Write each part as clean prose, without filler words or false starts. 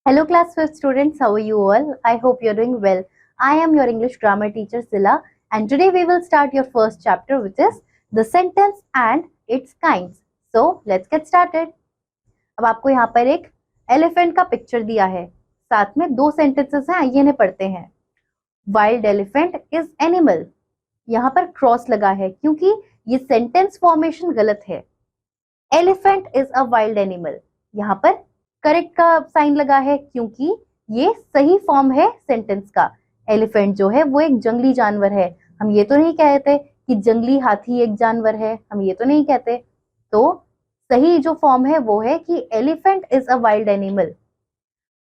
Hello class 5th students, how are you all? I hope you're doing well. I am your English grammar teacher Sila and today we will start your first chapter which is the sentence and its kinds. So let's get started. अब आपको यहाँ पर एक elephant का picture दिया है, साथ में दो सेंटेंसेस हैं, आइए इन्हें पढ़ते हैं. Wild elephant is animal. यहाँ पर क्रॉस लगा है क्योंकि ये सेंटेंस फॉर्मेशन गलत है. Elephant is a wild animal, यहाँ पर करेक्ट का साइन लगा है क्योंकि ये सही फॉर्म है सेंटेंस का. एलिफेंट जो है वो एक जंगली जानवर है. हम ये तो नहीं कहते कि जंगली हाथी एक जानवर है, हम ये तो नहीं कहते. तो सही जो फॉर्म है वो है कि elephant is a wild animal.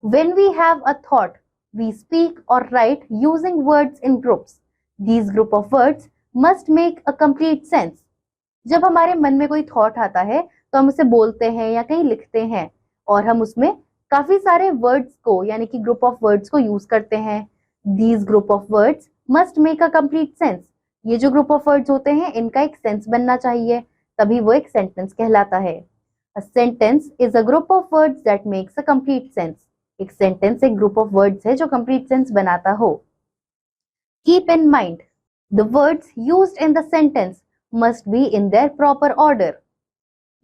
When we have a thought, we speak or write using words in groups. These group of words must make a complete sense. जब हमारे मन में कोई थॉट आता है तो हम उसे बोलते हैं या कहीं लिखते हैं और हम उसमें काफी सारे वर्ड्स को यानी कि ग्रुप ऑफ वर्ड्स को यूज करते हैं. These group of words must make a complete sense. ये जो ग्रुप ऑफ वर्ड्स होते हैं इनका एक सेंस बनना चाहिए, तभी वो एक सेंटेंस कहलाता है. A sentence is a group of words that makes a complete sense. एक सेंटेंस एक ग्रुप ऑफ वर्ड्स है जो कंप्लीट सेंस बनाता हो. Keep in mind the words used in the sentence must be in their proper order.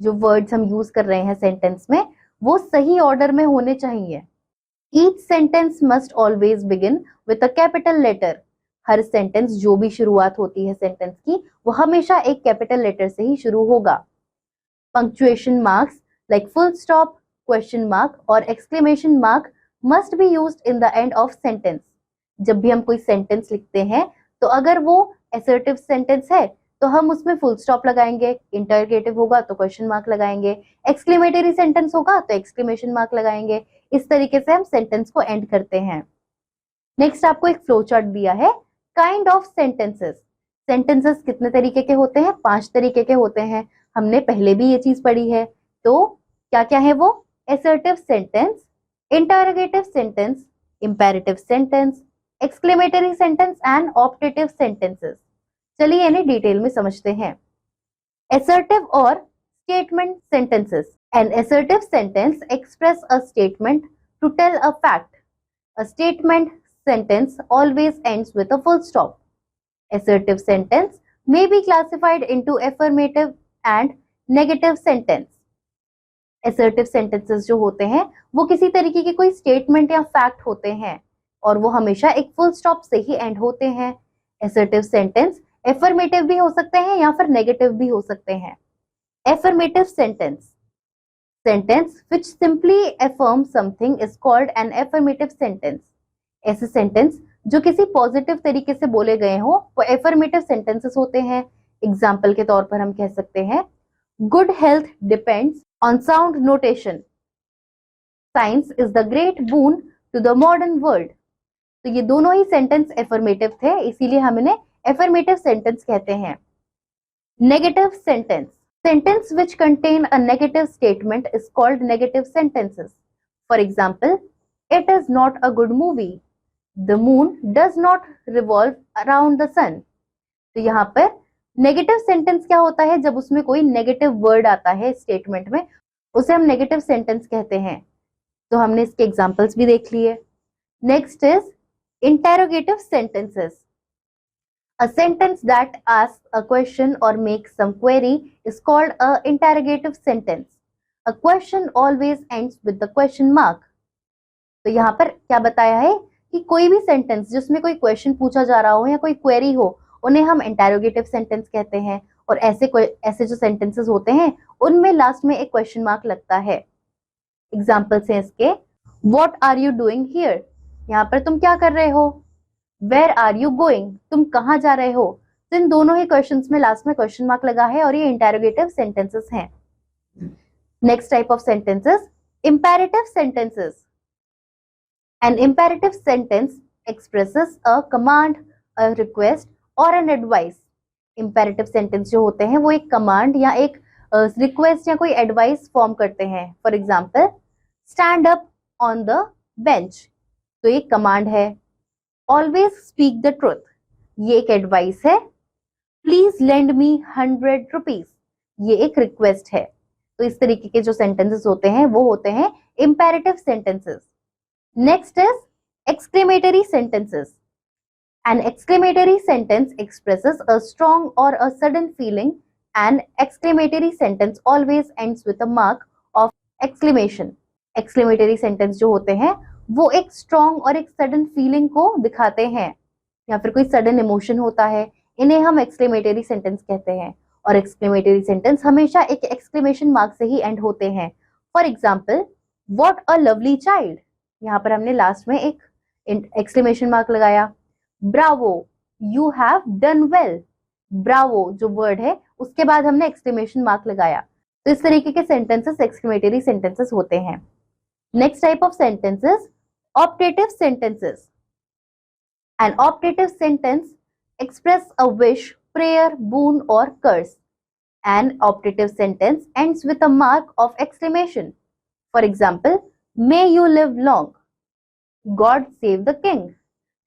जो words हम use कर रहे हैं सेंटेंस में वो सही ऑर्डर में होने चाहिए. Each sentence must always begin with a capital letter. हर सेंटेंस जो भी शुरुआत होती है सेंटेंस की वो हमेशा एक कैपिटल लेटर से ही शुरू होगा. Punctuation marks like full stop, question mark और exclamation mark must be used in the end of sentence. जब भी हम कोई सेंटेंस लिखते हैं तो अगर वो असर्टिव सेंटेंस है तो हम उसमें फुल स्टॉप लगाएंगे, इंटररोगेटिव होगा तो क्वेश्चन मार्क लगाएंगे, एक्सक्लेमेटरी सेंटेंस होगा तो एक्सक्लेमेशन मार्क लगाएंगे. इस तरीके से हम सेंटेंस को एंड करते हैं. नेक्स्ट आपको एक फ्लो चार्ट दिया है. Kind of sentences. सेंटेंसेस कितने तरीके के होते हैं? 5 तरीके के होते हैं. हमने पहले भी ये चीज पढ़ी है. तो क्या क्या है वो? assertive sentence, interrogative sentence, imperative sentence, exclamatory sentence and optative sentences. चलिए इन्हें डिटेल में समझते हैं. assertive और statement sentences. An assertive sentence express a statement to tell a fact. A statement sentence always ends with a full stop. Assertive sentence may be classified into affirmative and negative sentence. Assertive sentences जो होते हैं वो किसी तरीके के कोई statement या fact होते हैं और वो हमेशा एक फुल स्टॉप से ही एंड होते हैं. असर्टिव सेंटेंस एफर्मेटिव भी हो सकते हैं या फिर नेगेटिव भी हो सकते हैं. Affirmative sentence, sentence which simply affirm something is called an affirmative sentence. ऐसे सेंटेंस जो किसी पॉजिटिव तरीके से बोले गए हो वो एफर्मेटिव सेंटेंसेस होते हैं. एग्जाम्पल के तौर पर हम कह सकते हैं good health depends on sound notation. Science is the great boon to the modern world. तो ये दोनों ही सेंटेंस एफर्मेटिव थे, इसीलिए हम इन्हें एफर्मेटिव सेंटेंस कहते हैं. Negative sentence, sentence which contain a negative statement is called negative sentences. For example, it is not a good movie. The moon does not revolve around the sun. तो यहाँ पर negative sentence क्या होता है? जब उसमें कोई नेगेटिव वर्ड आता है स्टेटमेंट में उसे हम नेगेटिव सेंटेंस कहते हैं. तो हमने इसके एग्जांपल्स भी देख लिए. Next is interrogative sentences. A sentence that asks a question और makes some query is called a interrogative sentence. A question always ends with the question mark. तो यहाँ पर क्या बताया है कि कोई भी सेंटेंस जिसमें कोई क्वेश्चन पूछा जा रहा हो या कोई क्वेरी हो उन्हें हम इंटेरोगेटिव सेंटेंस कहते हैं. और ऐसे जो सेंटेंसेस होते हैं उनमें लास्ट में एक क्वेश्चन मार्क लगता है. एग्जाम्पल्स हैं इसके. What are you doing here? यहाँ पर तुम क्या कर रहे हो. Where are you going? तुम कहाँ जा रहे हो? तो इन दोनों ही क्वेश्चंस में लास्ट में क्वेश्चन मार्क लगा है और ये इंटेरोगेटिव सेंटेंसेस हैं. Next type of sentences, imperative sentences. An imperative sentence expresses a command, a request और एन एडवाइस. इंपेरेटिव सेंटेंस जो होते हैं वो एक कमांड या एक रिक्वेस्ट या कोई एडवाइस फॉर्म करते हैं. For example stand up on the bench. तो ये कमांड है. ऑलवेज स्पीक द ट्रुथ, ये एक एडवाइस है. प्लीज लेंड मी 100 रुपीज, ये एक रिक्वेस्ट है. तो इस तरीके के जो सेंटेंसेस होते हैं वो होते हैं imperative sentences. Next is exclamatory sentences. An exclamatory sentence expresses a strong or a sudden feeling. An exclamatory sentence always ends with a mark of exclamation. Exclamatory sentence जो होते हैं वो एक strong और एक sudden feeling को दिखाते हैं या फिर कोई sudden emotion होता है, इन्हें हम exclamatory sentence कहते हैं। और exclamatory sentence हमेशा एक exclamation mark से ही end होते हैं। For example, what a lovely child, यहाँ पर हमने लास्ट में एक exclamation mark लगाया। Bravo, you have done well, Bravo जो वर्ड है उसके बाद हमने एक्सक्लेमेशन मार्क लगाया। तो इस तरीके के सेंटेंसेस एक्सक्लेमेटरी सेंटेंसेस होते हैं। Next type of sentences optative sentences. An optative sentence express a wish, prayer, boon और curse. An optative sentence ends with a mark of exclamation. For example, may you live long, God save the king.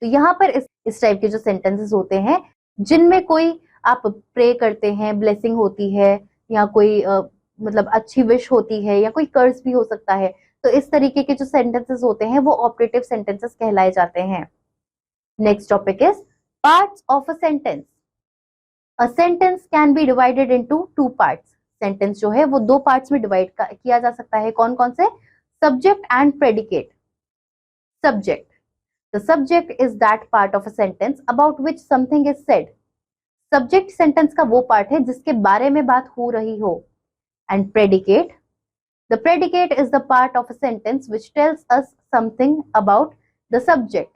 तो यहाँ पर इस type के जो sentences होते हैं जिनमें कोई आप प्रे करते हैं, ब्लेसिंग होती है या कोई मतलब अच्छी विश होती है या कोई कर्ज भी हो सकता है, तो इस तरीके के जो सेंटेंसेस होते हैं वो ऑपरेटिव सेंटेंसेस कहलाए जाते हैं। Next topic is parts of a sentence. A sentence can be divided into two parts. Sentence जो है वो दो पार्ट्स में डिवाइड किया जा सकता है। कौन कौन से? Subject and predicate. Subject, the subject is that part of a sentence about which something is said. Subject sentence का वो पार्ट है जिसके बारे में बात हो रही हो। And predicate, the predicate is the part of a sentence which tells us something about the subject.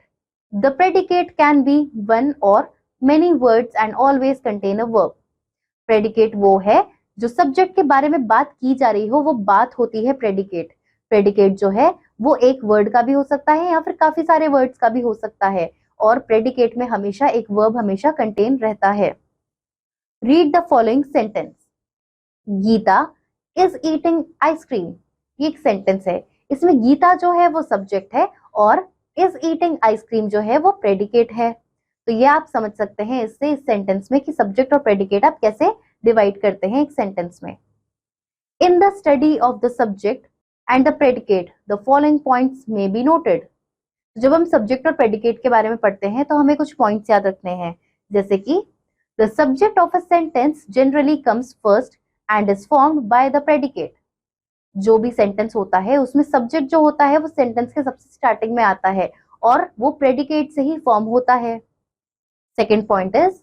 The predicate can be one or many words and always contain a verb. Predicate वो है जो subject के बारे में बात की जा रही हो, वो बात होती है predicate. Predicate जो है वो एक वर्ड का भी हो सकता है या फिर काफी सारे वर्ड्स का भी हो सकता है, और प्रेडिकेट में हमेशा एक वर्ब हमेशा कंटेन रहता है। Read the following sentence. Geeta is eating ice cream, ये एक सेंटेंस है। इसमें गीता जो है वो सब्जेक्ट है और इज ईटिंग आइसक्रीम जो है वो प्रेडिकेट है। तो ये आप समझ सकते हैं इससे इस सेंटेंस में कि सब्जेक्ट और प्रेडिकेट आप कैसे डिवाइड करते हैं एक सेंटेंस में। In the study of the subject and the predicate the following points may be noted. जब हम सब्जेक्ट और प्रेडिकेट के बारे में पढ़ते हैं तो हमें कुछ पॉइंट्स याद रखने हैं, जैसे कि the subject of a sentence generally comes first and is formed by the predicate. जो भी सेंटेंस होता है उसमें सब्जेक्ट जो होता है वो सेंटेंस के सबसे स्टार्टिंग में आता है और वो प्रेडिकेट से ही फॉर्म होता है। Second point is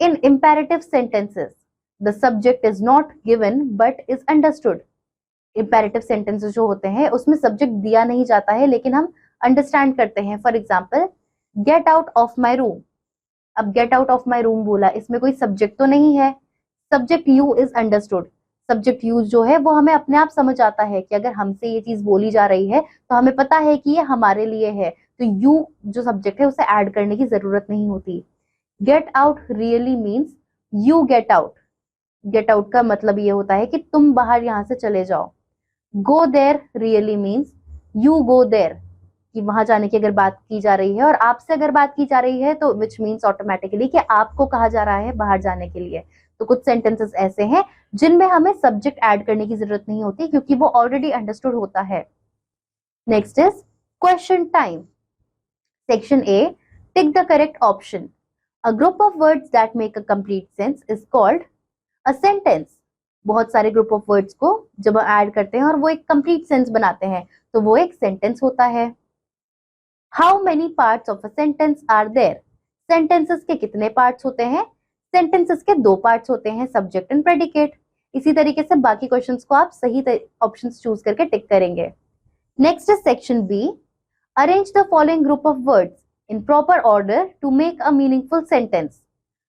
in imperative sentences the subject is not given but is understood. Imperative sentences जो होते हैं उसमें सब्जेक्ट दिया नहीं जाता है लेकिन हम अंडरस्टैंड करते हैं। For example, get out of my room. अब get out of my room बोला, इसमें कोई सब्जेक्ट तो नहीं है, subject you is understood. Subject use जो है वो हमें अपने आप समझ आता है कि अगर हमसे ये चीज बोली जा रही है तो हमें पता है कि ये हमारे लिए है, तो यू जो सब्जेक्ट है उसे ऐड करने की जरूरत नहीं होती। Get out really means you get out. Get out का मतलब ये होता है कि तुम बाहर यहाँ से चले जाओ। Go there really means you go there, कि वहां जाने की अगर बात की जा रही है और आपसे अगर बात की जा रही है तो विच मीन्स ऑटोमेटिकली कि आपको कहा जा रहा है बाहर जाने के लिए। तो कुछ सेंटेंसेस ऐसे हैं जिनमें हमें सब्जेक्ट ऐड करने की जरूरत नहीं होती क्योंकि वो ऑलरेडी अंडरस्टूड होता है। Next is question time. Section A, tick the correct option. A group of words that make a complete sense is called a sentence. बहुत सारे ग्रुप ऑफ वर्ड्स को जब ऐड करते हैं और वो एक कंप्लीट सेंस बनाते हैं तो वो एक सेंटेंस होता है। How many parts of a sentence are there. Sentences के कितने पार्ट्स होते हैं? सेंटेंसेस के दो पार्ट्स होते हैं, सब्जेक्ट एंड प्रेडिकेट। इसी तरीके से बाकी क्वेश्चंस को आप सही ऑप्शंस चूज करके टिक करेंगे। Next is section B, arrange the following group of words in proper order to make a meaningful sentence.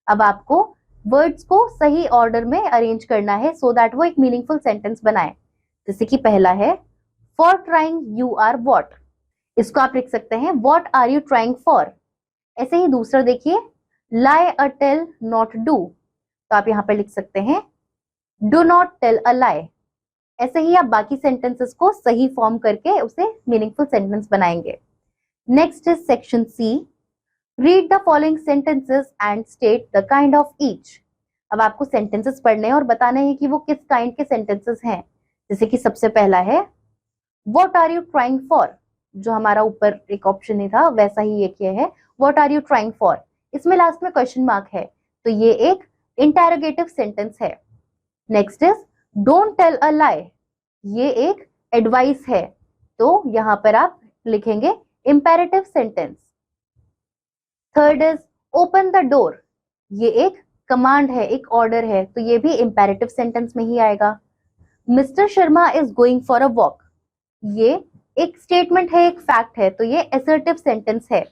अब आपको वर्ड्स को सही ऑर्डर में अरेंज करना है सो दैट वो एक मीनिंगफुल सेंटेंस बनाए। जैसे कि पहला है for trying you are what, इसको आप लिख सकते हैं what are you trying for. ऐसे ही दूसरा देखिए, lie a tell not do, तो आप यहाँ पर लिख सकते हैं do not tell a lie. ऐसे ही आप बाकी सेंटेंसेस को सही फॉर्म करके उसे मीनिंगफुल सेंटेंस बनाएंगे। Next is section C, read the following sentences and state the kind of each. अब आपको सेंटेंसेस पढ़ने हैं और बताने हैं कि वो किस काइंड के सेंटेंसेस हैं। जैसे कि सबसे पहला है what are you trying for, जो हमारा ऊपर एक ऑप्शन नहीं था वैसा ही ये किया है, what are you trying for, इसमें लास्ट में क्वेश्चन मार्क है, तो ये एक इंटेरोगेटिव सेंटेंस है। Next is don't tell a lie, ये एक एडवाइस है, तो यहां पर आप लिखेंगे imperative sentence. Third is open the door, ये एक कमांड है, एक ऑर्डर है, तो ये भी इंपेरेटिव सेंटेंस में ही आएगा। Mister Sharma is going for a walk, ये एक स्टेटमेंट है, एक फैक्ट है, तो ये असर्टिव सेंटेंस है।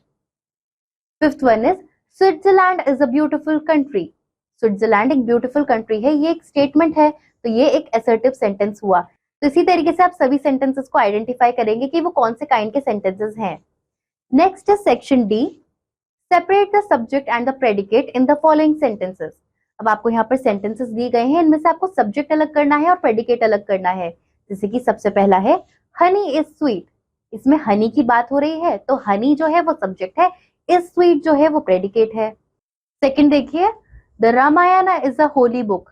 Fifth one is Switzerland is a beautiful country, Switzerland एक ब्यूटीफुल कंट्री है, ये एक स्टेटमेंट है, तो ये एक असर्टिव सेंटेंस हुआ। तो इसी तरीके से आप सभी सेंटेंसेस को आइडेंटिफाई करेंगे कि वो कौन से काइंड के सेंटेंसेस हैं। Next is section D, separate the subject and the predicate in the following sentences. अब आपको यहाँ पर सेंटेंसेस दिए गए हैं, इनमें से आपको सब्जेक्ट अलग करना है और प्रेडिकेट अलग करना है। जैसे कि सबसे पहला है हनी इज स्वीट, इसमें हनी की बात हो रही है, तो हनी जो है वो सब्जेक्ट है, इज स्वीट जो है वो प्रेडिकेट है। सेकंड देखिए, the Ramayana is a holy book,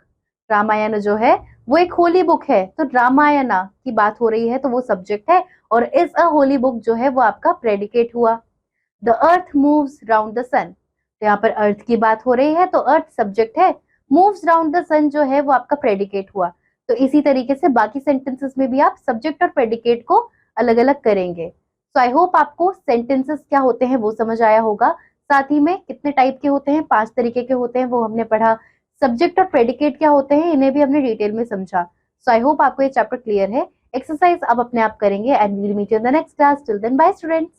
Ramayana जो है वो एक होली बुक है, तो रामायणा की बात हो रही है, तो वो सब्जेक्ट है, और इज अ होली बुक जो है वो आपका प्रेडिकेट हुआ। The earth moves round the sun, तो यहाँ पर अर्थ की बात हो रही है, तो अर्थ सब्जेक्ट है, मूव्स राउंड द सन जो है वो आपका प्रेडिकेट हुआ। तो इसी तरीके से बाकी सेंटेंसेस में भी आप सब्जेक्ट और प्रेडिकेट को अलग अलग करेंगे। सो आई होप आपको सेंटेंसेस क्या होते हैं वो समझ आया होगा, साथ ही में कितने टाइप के होते हैं, 5 तरीके के होते हैं वो हमने पढ़ा, सब्जेक्ट और प्रेडिकेट क्या होते हैं इन्हें भी हमने डिटेल में समझा। सो आई होप आपको ये चैप्टर क्लियर है। एक्सरसाइज अब अपने आप करेंगे and we will meet you in the next class. Till then bye students.